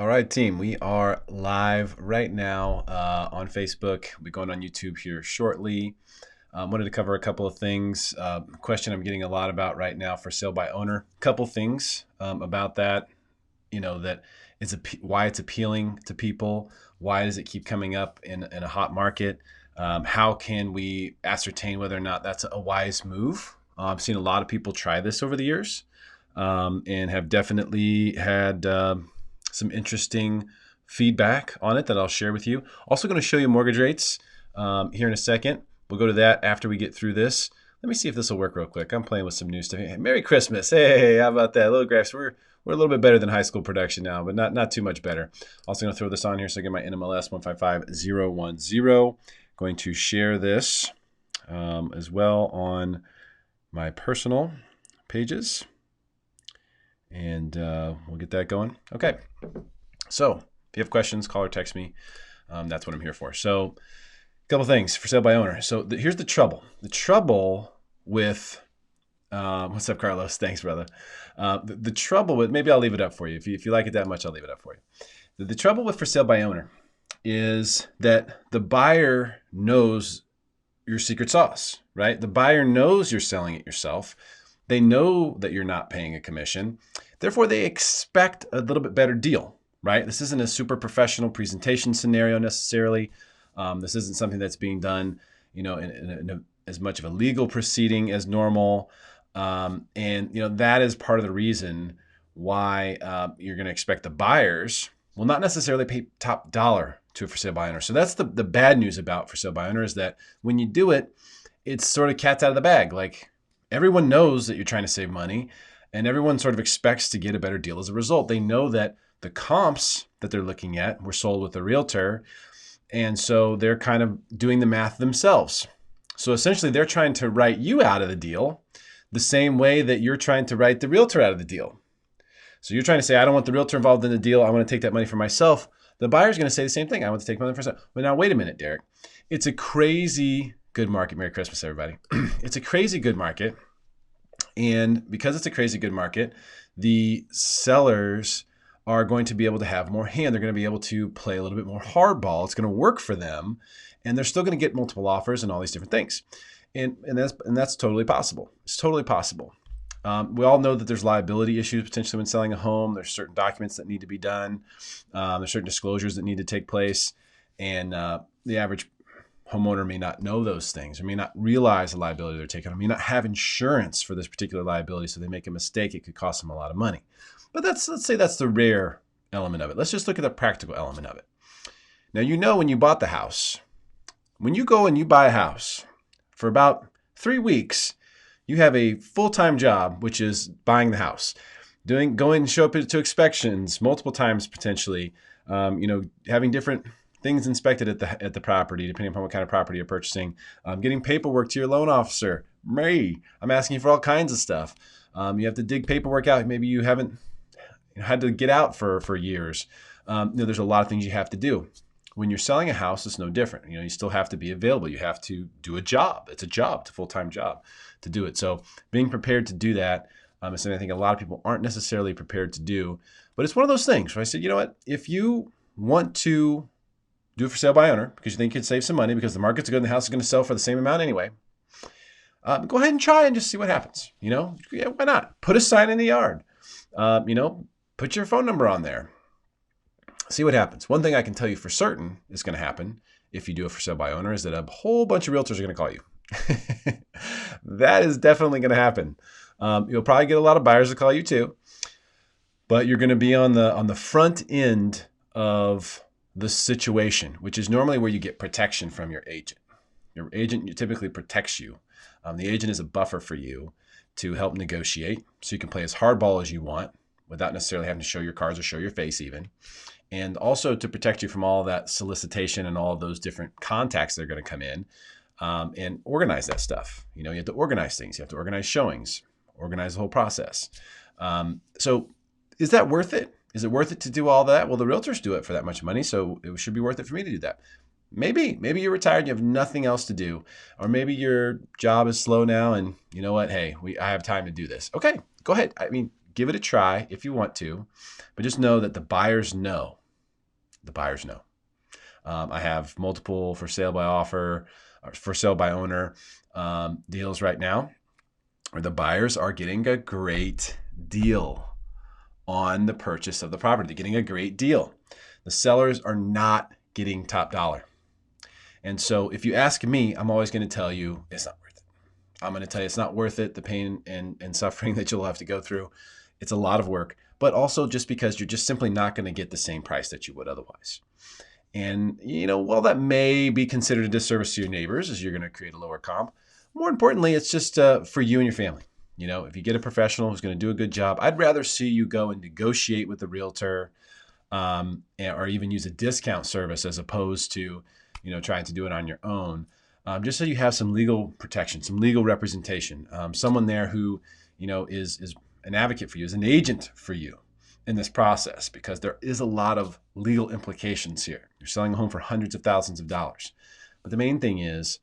All right, team, we are live right now on Facebook. We'll be going on YouTube here shortly. Wanted to cover a couple of things. Question I'm getting a lot about right now for sale by owner. Couple things about that. That why it's appealing to people. Why does it keep coming up in a hot market? How can we ascertain whether or not that's a wise move? I've seen a lot of people try this over the years and have definitely had some interesting feedback on it that I'll share with you. Also going to show you mortgage rates here in a second. We'll go to that after we get through this. Let me see if this will work real quick. I'm playing with some new stuff. Hey, Merry Christmas. Hey, how about that? Little graphs. We're a little bit better than high school production now, but not too much better. Also going to throw this on here so I get my NMLS 155010. Going to share this as well on my personal pages. And we'll get that going. Okay. So if you have questions, call or text me. That's what I'm here for. So a couple things for sale by owner. So here's the trouble. The trouble with, what's up, Carlos? Thanks, brother. The trouble with, maybe I'll leave it up for you. If you like it that much, I'll leave it up for you. The trouble with for sale by owner is that the buyer knows your secret sauce, right? The buyer knows you're selling it yourself. They know that you're not paying a commission. Therefore, they expect a little bit better deal, right? This isn't a super professional presentation scenario necessarily. This isn't something that's being done, in as much of a legal proceeding as normal. And that is part of the reason why you're going to expect the buyers will not necessarily pay top dollar to a for sale by owner. So that's the bad news about for sale by owner is that when you do it, it's sort of cat's out of the bag. Like, everyone knows that you're trying to save money, and everyone sort of expects to get a better deal as a result. They know that the comps that they're looking at were sold with a realtor, and so they're kind of doing the math themselves. So essentially, they're trying to write you out of the deal the same way that you're trying to write the realtor out of the deal. So you're trying to say, I don't want the realtor involved in the deal. I want to take that money for myself. The buyer's going to say the same thing. I want to take money for myself. But now, wait a minute, Derrick. It's a crazy good market. Merry Christmas, everybody. It's a crazy good market. And because it's a crazy good market, the sellers are going to be able to have more hand. They're going to be able to play a little bit more hardball. It's going to work for them. And they're still going to get multiple offers and all these different things. And that's totally possible. It's totally possible. We all know that there's liability issues potentially when selling a home. There's certain documents that need to be done. There's certain disclosures that need to take place. And the average homeowner may not know those things or may not realize the liability they're taking on, may not have insurance for this particular liability. So they make a mistake. It could cost them a lot of money. But let's say that's the rare element of it. Let's just look at the practical element of it. Now, when you bought the house, when you go and you buy a house for about 3 weeks, you have a full-time job, which is buying the house, going and show up to inspections multiple times potentially, having different things inspected at the property, depending upon what kind of property you're purchasing, getting paperwork to your loan officer. I'm asking you for all kinds of stuff. You have to dig paperwork out. Maybe you haven't had to get out for years. There's a lot of things you have to do. When you're selling a house, it's no different. You still have to be available. You have to do a job. It's a job. It's a full-time job to do it. So being prepared to do that is something I think a lot of people aren't necessarily prepared to do. But it's one of those things where I said, you know what? If you want to do it for sale by owner because you think you could save some money because the market's good and the house is going to sell for the same amount anyway, go ahead and try and just see what happens. Yeah, why not? Put a sign in the yard. Put your phone number on there. See what happens. One thing I can tell you for certain is going to happen if you do it for sale by owner is that a whole bunch of realtors are going to call you. That is definitely going to happen. You'll probably get a lot of buyers to call you too, but you're going to be on the front end of the situation, which is normally where you get protection from your agent. Your agent typically protects you. The agent is a buffer for you to help negotiate, so you can play as hardball as you want without necessarily having to show your cards or show your face even. And also to protect you from all that solicitation and all of those different contacts that are going to come in and organize that stuff. You have to organize things. You have to organize showings, organize the whole process. So is that worth it? Is it worth it to do all that? Well, the realtors do it for that much money, so it should be worth it for me to do that. Maybe you're retired, you have nothing else to do, or maybe your job is slow now and you know what? Hey, I have time to do this. Okay, go ahead. give it a try if you want to, but just know that the buyers know. The buyers know. I have multiple for sale by offer, or for sale by owner deals right now where the buyers are getting a great deal on the purchase of the property. They're getting a great deal. The sellers are not getting top dollar. And so if you ask me, I'm always going to tell you it's not worth it. I'm going to tell you it's not worth it, the pain and suffering that you'll have to go through. It's a lot of work, but also just because you're just simply not going to get the same price that you would otherwise. And, while that may be considered a disservice to your neighbors as you're going to create a lower comp, more importantly, it's just for you and your family. If you get a professional who's going to do a good job, I'd rather see you go and negotiate with the realtor or even use a discount service as opposed to, trying to do it on your own. Just so you have some legal protection, some legal representation, someone there who, is an advocate for you, is an agent for you in this process, because there is a lot of legal implications here. You're selling a home for hundreds of thousands of dollars. But the main thing is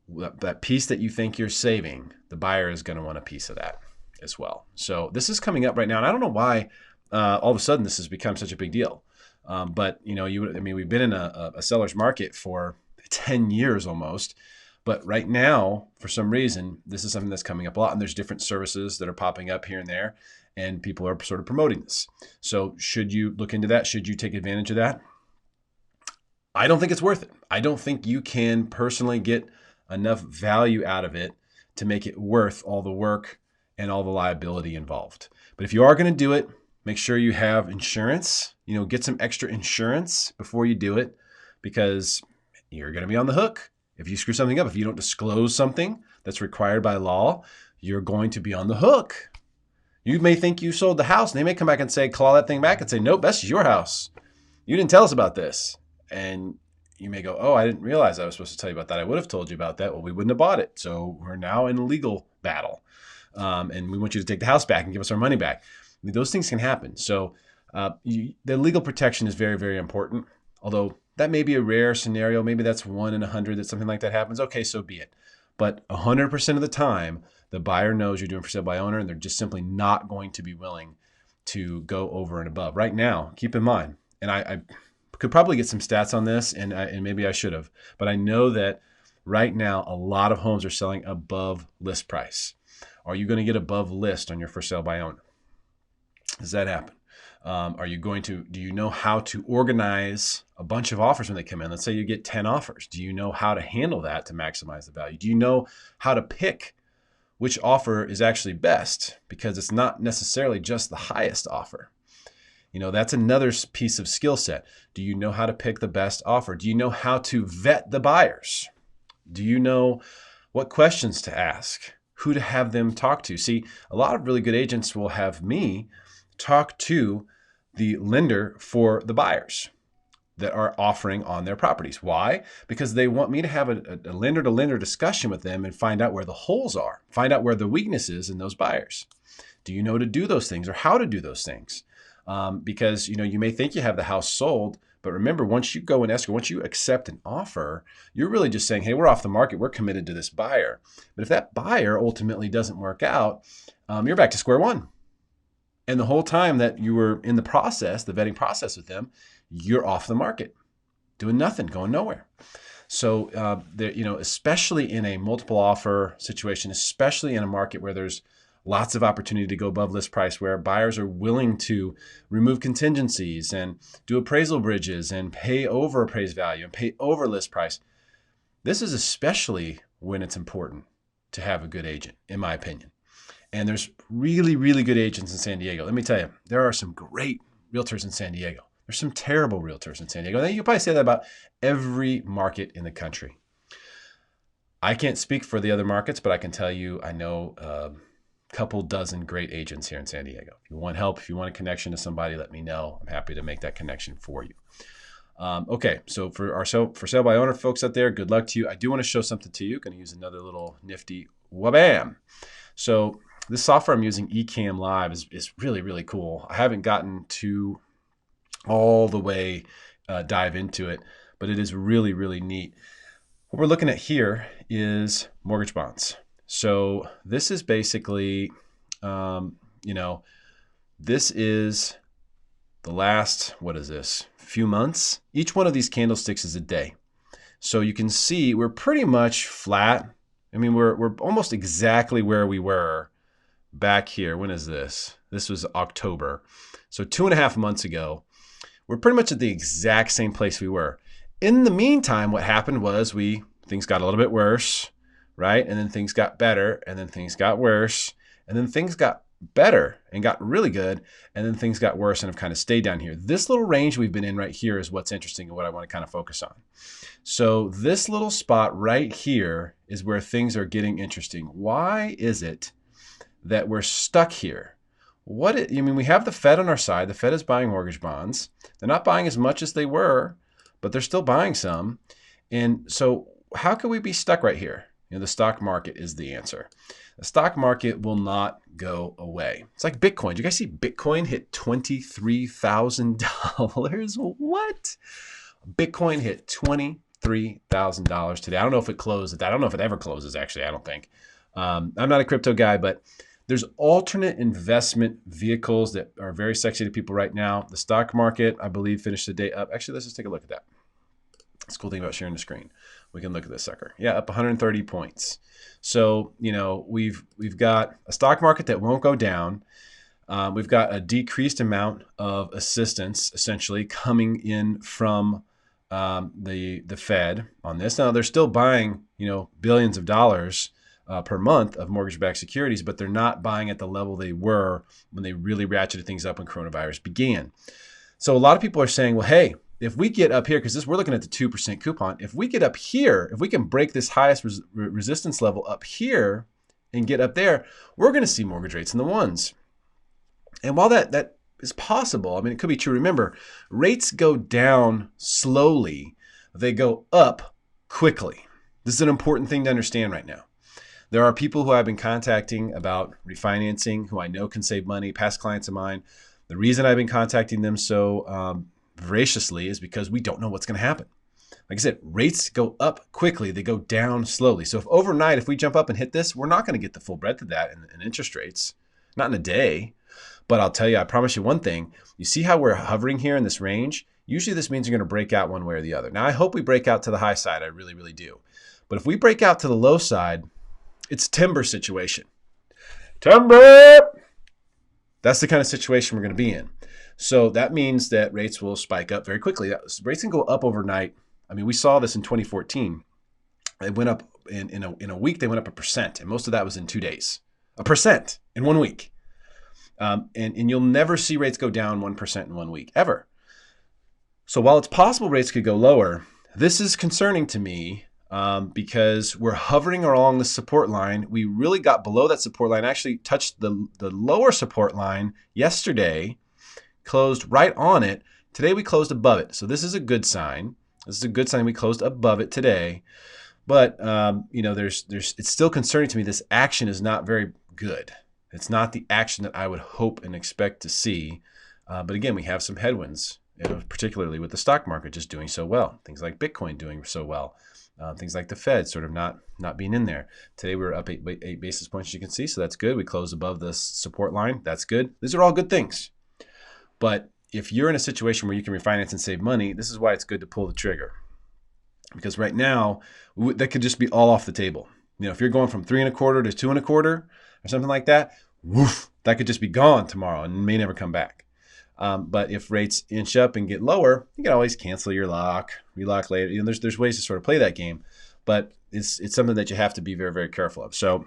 that piece that you think you're saving, the buyer is going to want a piece of that as well. So this is coming up right now. And I don't know why all of a sudden this has become such a big deal. But we've been in a seller's market for 10 years almost. But right now, for some reason, this is something that's coming up a lot. And there's different services that are popping up here and there. And people are sort of promoting this. So should you look into that? Should you take advantage of that? I don't think it's worth it. I don't think you can personally get enough value out of it to make it worth all the work and all the liability involved. But if you are going to do it, make sure you have insurance. Get some extra insurance before you do it, because you're going to be on the hook. If you screw something up, if you don't disclose something that's required by law, you're going to be on the hook. You may think you sold the house, and they may come back and say, claw that thing back and say, nope, that's your house. You didn't tell us about this. And you may go, oh, I didn't realize I was supposed to tell you about that. I would have told you about that. Well, we wouldn't have bought it. So we're now in a legal battle. And we want you to take the house back and give us our money back. Those things can happen. So the legal protection is very, very important. Although that may be a rare scenario. Maybe that's 1 in 100 that something like that happens. Okay, so be it. But 100% of the time, the buyer knows you're doing for sale by owner, and they're just simply not going to be willing to go over and above. Right now, keep in mind, and I could probably get some stats on this, and maybe I should have, but I know that right now a lot of homes are selling above list price. Are you going to get above list on your for sale by owner? Does that happen? Do you know how to organize a bunch of offers when they come in? Let's say you get 10 offers. Do you know how to handle that to maximize the value? Do you know how to pick which offer is actually best? Because it's not necessarily just the highest offer. That's another piece of skill set. Do you know how to pick the best offer? Do you know how to vet the buyers? Do you know what questions to ask? Who to have them talk to? See, a lot of really good agents will have me talk to the lender for the buyers that are offering on their properties. Why? Because they want me to have a lender-to-lender discussion with them and find out where the holes are, find out where the weakness is in those buyers. Do you know to do those things or how to do those things? Because you may think you have the house sold, but remember, once you go in escrow, once you accept an offer, you're really just saying, hey, we're off the market. We're committed to this buyer. But if that buyer ultimately doesn't work out, you're back to square one. And the whole time that you were in the process, the vetting process with them, you're off the market, doing nothing, going nowhere. So, especially in a multiple offer situation, especially in a market where there's lots of opportunity to go above list price, where buyers are willing to remove contingencies and do appraisal bridges and pay over appraised value and pay over list price. This is especially when it's important to have a good agent, in my opinion. And there's really, really good agents in San Diego. Let me tell you, there are some great realtors in San Diego. There's some terrible realtors in San Diego. And you can probably say that about every market in the country. I can't speak for the other markets, but I can tell you, I know a couple dozen great agents here in San Diego. If you want help, if you want a connection to somebody, let me know. I'm happy to make that connection for you. Okay, so for sale by owner folks out there, good luck to you. I do want to show something to you. Going to use another little nifty wabam. So this software I'm using, Ecamm Live, is really, really cool. I haven't gotten to all the way dive into it, but it is really, really neat. What we're looking at here is mortgage bonds. So this is basically, this is the last, what is this, few months. Each one of these candlesticks is a day. So you can see we're pretty much flat. I mean, we're almost exactly where we were back here. When is this? This was October. So 2.5 months ago, we're pretty much at the exact same place we were. In the meantime, what happened was things got a little bit worse, right? And then things got better, and then things got worse, and then things got better and got really good, and then things got worse and have kind of stayed down here. This little range we've been in right here is what's interesting and what I want to kind of focus on. So this little spot right here is where things are getting interesting. Why is it that we're stuck here? We have the Fed on our side. The Fed is buying mortgage bonds. They're not buying as much as they were, but they're still buying some. And so how could we be stuck right here? The stock market is the answer. The stock market will not go away. It's like Bitcoin. Did you guys see Bitcoin hit $23,000? What? Bitcoin hit $23,000 today. I don't know if it closed at that. I don't know if it ever closes, actually. I don't think. I'm not a crypto guy, but there's alternate investment vehicles that are very sexy to people right now. The stock market, I believe, finished the day up. Actually, let's just take a look at that. That's the cool thing about sharing the screen. We can look at this sucker. Yeah, up 130 points. So, we've got a stock market that won't go down. We've got a decreased amount of assistance essentially coming in from the Fed on this. Now they're still buying, billions of dollars per month of mortgage-backed securities, but they're not buying at the level they were when they really ratcheted things up when coronavirus began. So a lot of people are saying, well, hey, if we get up here, because we're looking at the 2% coupon, if we get up here, if we can break this highest resistance level up here and get up there, we're going to see mortgage rates in the ones. And while that is possible, it could be true. Remember, rates go down slowly. They go up quickly. This is an important thing to understand right now. There are people who I've been contacting about refinancing who I know can save money, past clients of mine. The reason I've been contacting them so voraciously is because we don't know what's going to happen. Like I said, rates go up quickly. They go down slowly. So if overnight, if we jump up and hit this, we're not going to get the full breadth of that in interest rates, not in a day. But I'll tell you, I promise you one thing. You see how we're hovering here in this range? Usually this means you're going to break out one way or the other. Now, I hope we break out to the high side. I really, really do. But if we break out to the low side, it's timber situation. Timber! That's the kind of situation we're going to be in. So that means that rates will spike up very quickly. Rates can go up overnight. We saw this in 2014. It went up in a week. They went up 1%, and most of that was in 2 days. 1% in 1 week. And you'll never see rates go down 1% in 1 week, ever. So while it's possible rates could go lower, this is concerning to me because we're hovering along the support line. We really got below that support line, actually touched the lower support line yesterday, closed right on it. Today we closed above it. So this is a good sign. This is a good sign we closed above it today. But, it's still concerning to me. This action is not very good. It's not the action that I would hope and expect to see. But again, we have some headwinds, particularly with the stock market just doing so well. Things like Bitcoin doing so well. Things like the Fed sort of not being in there. Today we were up 8 basis points, as you can see. So that's good. We closed above this support line. That's good. These are all good things. But if you're in a situation where you can refinance and save money, this is why it's good to pull the trigger. Because right now, that could just be all off the table. If you're going from 3.25 to 2.25 or something like that, woof, that could just be gone tomorrow and may never come back. But if rates inch up and get lower, you can always cancel your lock, relock later. There's ways to sort of play that game, but it's something that you have to be very, very careful of. So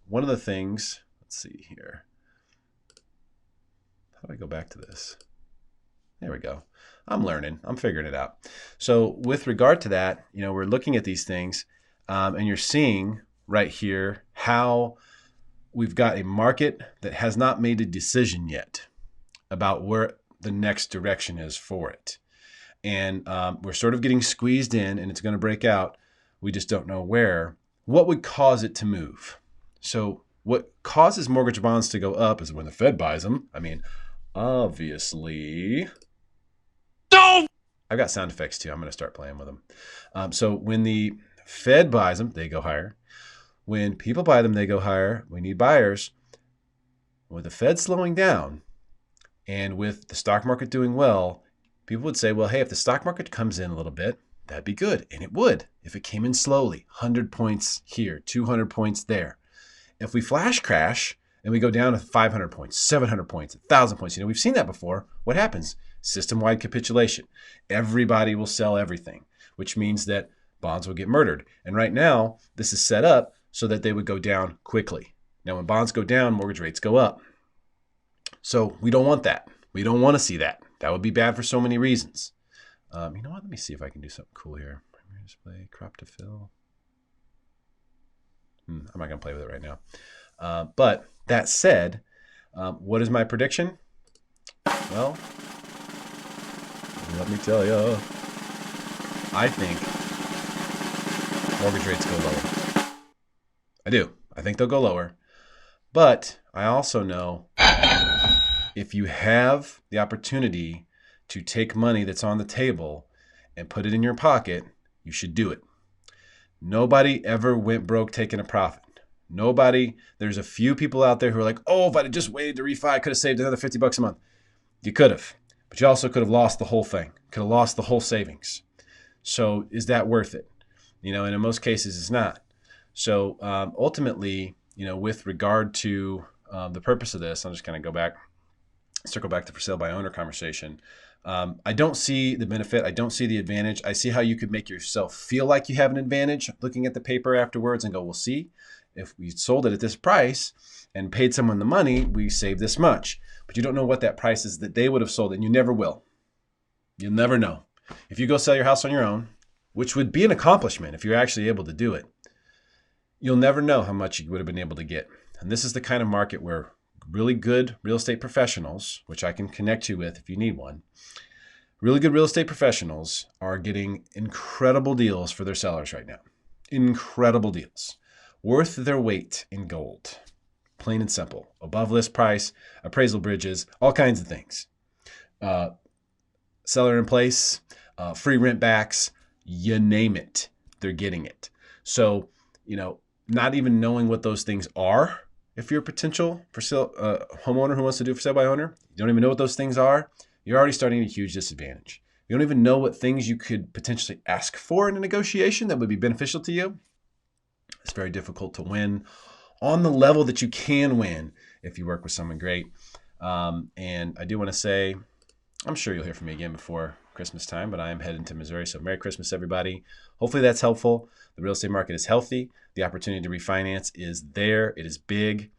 one of the things, let's see here. How do I go back to this? There we go. I'm learning. I'm figuring it out. So with regard to that, we're looking at these things and you're seeing right here how we've got a market that has not made a decision yet about where the next direction is for it. And we're sort of getting squeezed in and it's going to break out. We just don't know where. What would cause it to move? So what causes mortgage bonds to go up is when the Fed buys them. Obviously. No! I've got sound effects too. I'm going to start playing with them. So when the Fed buys them, they go higher. When people buy them, they go higher. We need buyers. With the Fed slowing down and with the stock market doing well, people would say, well, hey, if the stock market comes in a little bit, that'd be good. And it would if it came in slowly, 100 points here, 200 points there. If we flash crash and we go down to 500 points, 700 points, 1,000 points, we've seen that before. What happens? System-wide capitulation. Everybody will sell everything, which means that bonds will get murdered. And right now, this is set up so that they would go down quickly. Now, when bonds go down, mortgage rates go up. So we don't want that. We don't want to see that. That would be bad for so many reasons. You know what? Let me see if I can do something cool here. Primary display, crop to fill. I'm not going to play with it right now. But that said, what is my prediction? Well, let me tell you. I think mortgage rates go lower. I do. I think they'll go lower. But I also know if you have the opportunity to take money that's on the table and put it in your pocket, you should do it. Nobody ever went broke taking a profit. Nobody. There's a few people out there who are like, oh, if I'd have just waited to refi, I could have saved another $50 a month. You could have, but you also could have lost the whole thing. Could have lost the whole savings. So is that worth it? And in most cases, it's not. So ultimately, with regard to the purpose of this, I'm just going to circle back to for sale by owner conversation. I don't see the benefit. I don't see the advantage. I see how you could make yourself feel like you have an advantage looking at the paper afterwards and go, we'll see. If we sold it at this price and paid someone the money, we save this much. But you don't know what that price is that they would have sold it, and you never will. You'll never know. If you go sell your house on your own, which would be an accomplishment if you're actually able to do it, you'll never know how much you would have been able to get. And this is the kind of market where really good real estate professionals, which I can connect you with if you need one, really good real estate professionals are getting incredible deals for their sellers right now. Incredible deals. Worth their weight in gold. Plain and simple. Above list price, appraisal bridges, all kinds of things. Seller in place, free rent backs, you name it, they're getting it. So, not even knowing what those things are, if you're a potential for sale homeowner who wants to do for sale by owner, you don't even know what those things are, you're already starting at a huge disadvantage. You don't even know what things you could potentially ask for in a negotiation that would be beneficial to you. It's very difficult to win on the level that you can win if you work with someone great. And I do want to say, I'm sure you'll hear from me again before Christmas time, but I am heading to Missouri. So Merry Christmas, everybody. Hopefully that's helpful. The real estate market is healthy. The opportunity to refinance is there. It is big.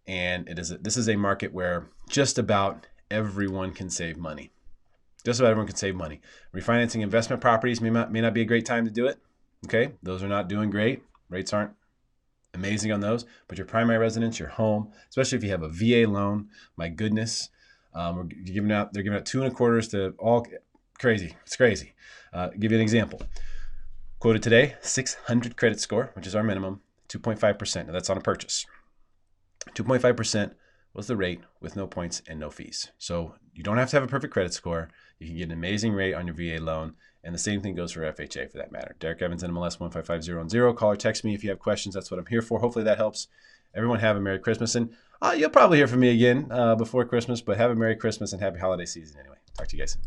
And this is a market where just about everyone can save money. Just about everyone can save money. Refinancing investment properties may not be a great time to do it. Okay, those are not doing great. Rates aren't amazing on those, but your primary residence, your home, especially if you have a VA loan, my goodness, they're giving out 2 1/4s to all crazy. It's crazy. Give you an example. Quoted today, 600 credit score, which is our minimum, 2.5%. Now that's on a purchase. 2.5% was the rate with no points and no fees. So you don't have to have a perfect credit score. You can get an amazing rate on your VA loan. And the same thing goes for FHA for that matter. Derrick Evans, NMLS 155010. Call or text me if you have questions. That's what I'm here for. Hopefully that helps. Everyone have a Merry Christmas. And you'll probably hear from me again before Christmas, but have a Merry Christmas and happy holiday season anyway. Talk to you guys soon.